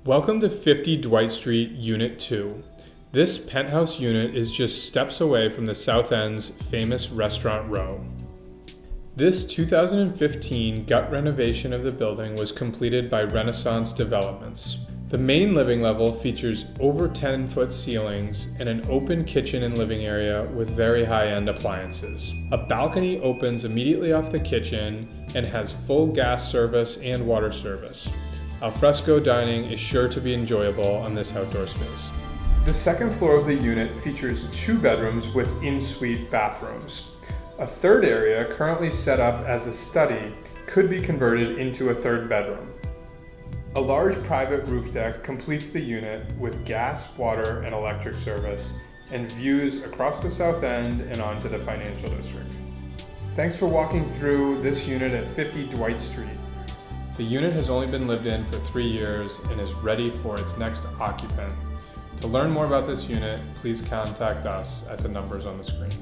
Welcome to 50 Dwight Street, Unit 2. This penthouse unit is just steps away from the South End's famous restaurant row. This 2015 gut renovation of the building was completed by Renaissance Developments. The main living level features over 10-foot ceilings and an open kitchen and living area with very high-end appliances. A balcony opens immediately off the kitchen and has full gas service and water service. Alfresco dining is sure to be enjoyable on this outdoor space. The second floor of the unit features 2 bedrooms with in-suite bathrooms. A third area, currently set up as a study, could be converted into a third bedroom. A large private roof deck completes the unit with gas, water, and electric service, and views across the South End and onto the financial district. Thanks for walking through this unit at 50 Dwight Street. The unit has only been lived in for 3 years and is ready for its next occupant. To learn more about this unit, please contact us at the numbers on the screen.